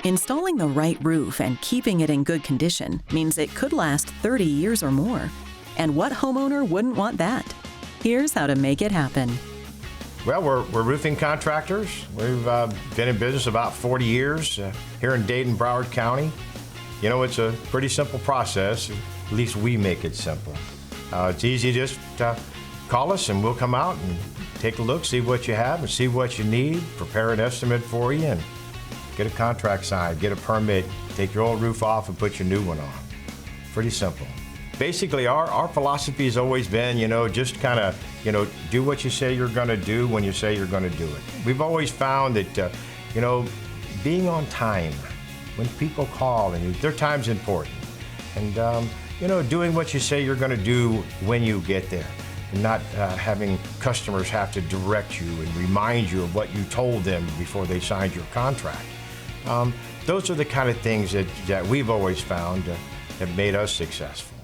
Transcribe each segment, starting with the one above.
Installing the right roof and keeping it in good condition means it could last 30 years or more. And what homeowner wouldn't want that? Here's how to make it happen. Well, we're roofing contractors. We've been in business about 40 years here in Dayton, Broward County. You know, it's a pretty simple process. At least we make it simple. It's easy, just call us and we'll come out and take a look, see what you have and see what you need, prepare an estimate for you, and get a contract signed, get a permit, take your old roof off and put your new one on. Pretty simple. Basically, our philosophy has always been, just kind of, do what you say you're going to do when you say you're going to do it. We've always found that, being on time, when people call, and their time's important. And, doing what you say you're going to do when you get there. And not having customers have to direct you and remind you of what you told them before they signed your contract. Those are the kind of things that we've always found have made us successful.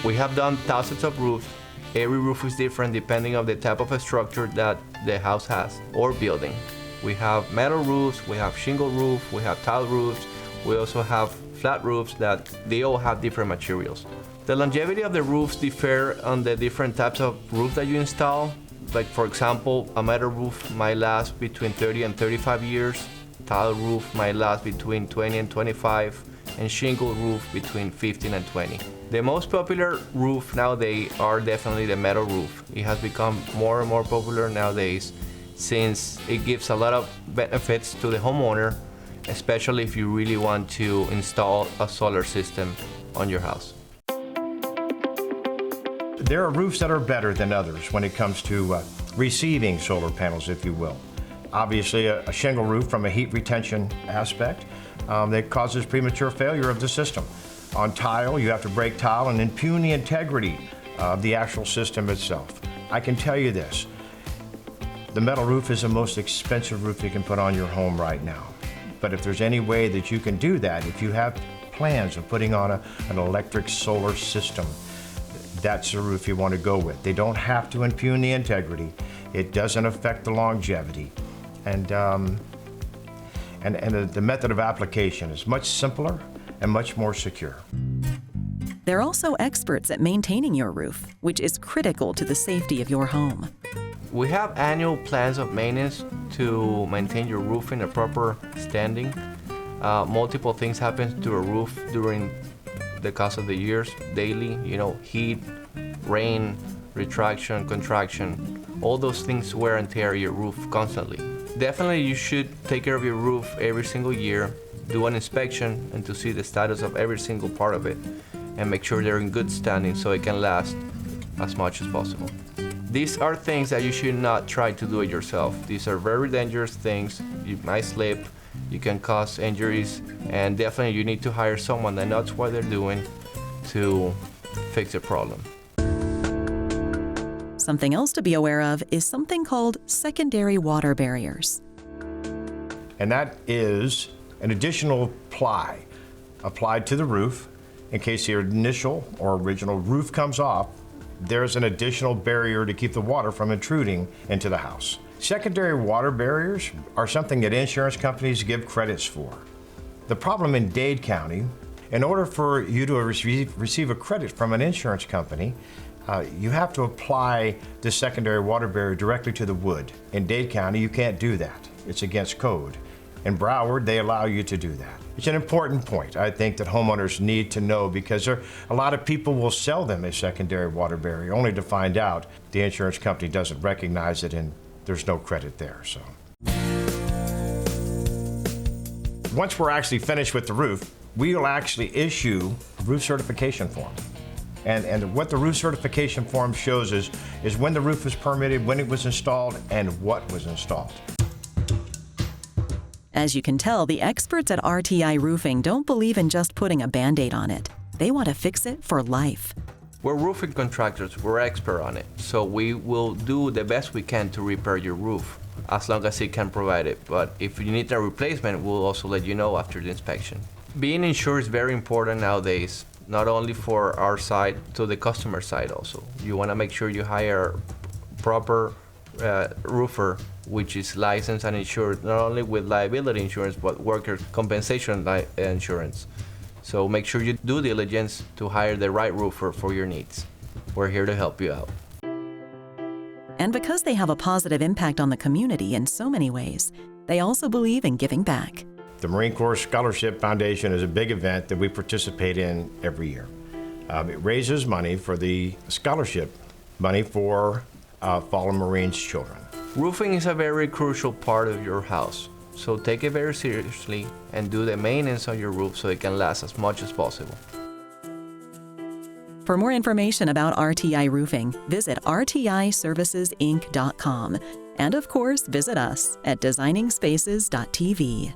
We have done thousands of roofs. Every roof is different depending on the type of a structure that the house has or building. We have metal roofs, we have shingle roof, we have tile roofs. We also have flat roofs that they all have different materials. The longevity of the roofs differ on the different types of roof that you install. Like for example, a metal roof might last between 30 and 35 years. Tile roof might last between 20 and 25, and shingle roof between 15 and 20. The most popular roof nowadays are definitely the metal roof. It has become more and more popular nowadays since it gives a lot of benefits to the homeowner, especially if you really want to install a solar system on your house. There are roofs that are better than others when it comes to receiving solar panels, if you will. Obviously, a shingle roof from a heat retention aspect that causes premature failure of the system. On tile, you have to break tile and impugn the integrity of the actual system itself. I can tell you this, the metal roof is the most expensive roof you can put on your home right now. But if there's any way that you can do that, if you have plans of putting on an electric solar system, that's the roof you want to go with. They don't have to impugn the integrity. It doesn't affect the longevity. And the method of application is much simpler and much more secure. They're also experts at maintaining your roof, which is critical to the safety of your home. We have annual plans of maintenance to maintain your roof in a proper standing. Multiple things happen to a roof during the course of the years, daily, heat, rain, retraction, contraction, all those things wear and tear your roof constantly. Definitely you should take care of your roof every single year, do an inspection and to see the status of every single part of it and make sure they're in good standing so it can last as much as possible. These are things that you should not try to do it yourself. These are very dangerous things. You might slip, you can cause injuries, and definitely you need to hire someone that knows what they're doing to fix the problem. Something else to be aware of is something called secondary water barriers. And that is an additional ply applied to the roof in case your initial or original roof comes off. There's an additional barrier to keep the water from intruding into the house. Secondary water barriers are something that insurance companies give credits for. The problem in Dade County, in order for you to receive a credit from an insurance company, you have to apply the secondary water barrier directly to the wood. In Dade County, you can't do that. It's against code. In Broward, they allow you to do that. It's an important point, I think, that homeowners need to know because a lot of people will sell them a secondary water barrier only to find out the insurance company doesn't recognize it and there's no credit there. So, once we're actually finished with the roof, we will actually issue a roof certification form. And what the roof certification form shows is when the roof was permitted, when it was installed, and what was installed. As you can tell, the experts at RTI Roofing don't believe in just putting a Band-Aid on it. They want to fix it for life. We're roofing contractors, we're expert on it, so we will do the best we can to repair your roof as long as it can provide it. But if you need a replacement, we'll also let you know after the inspection. Being insured is very important nowadays, not only for our side, to the customer side also. You want to make sure you hire a proper roofer which is licensed and insured not only with liability insurance but workers' compensation insurance. So make sure you do diligence to hire the right roofer for your needs. We're here to help you out. And because they have a positive impact on the community in so many ways, they also believe in giving back. The Marine Corps Scholarship Foundation is a big event that we participate in every year. It raises money for the scholarship money for fallen Marines' children. Roofing is a very crucial part of your house, so take it very seriously and do the maintenance on your roof so it can last as much as possible. For more information about RTI Roofing, visit rtiservicesinc.com. And of course, visit us at designingspaces.tv.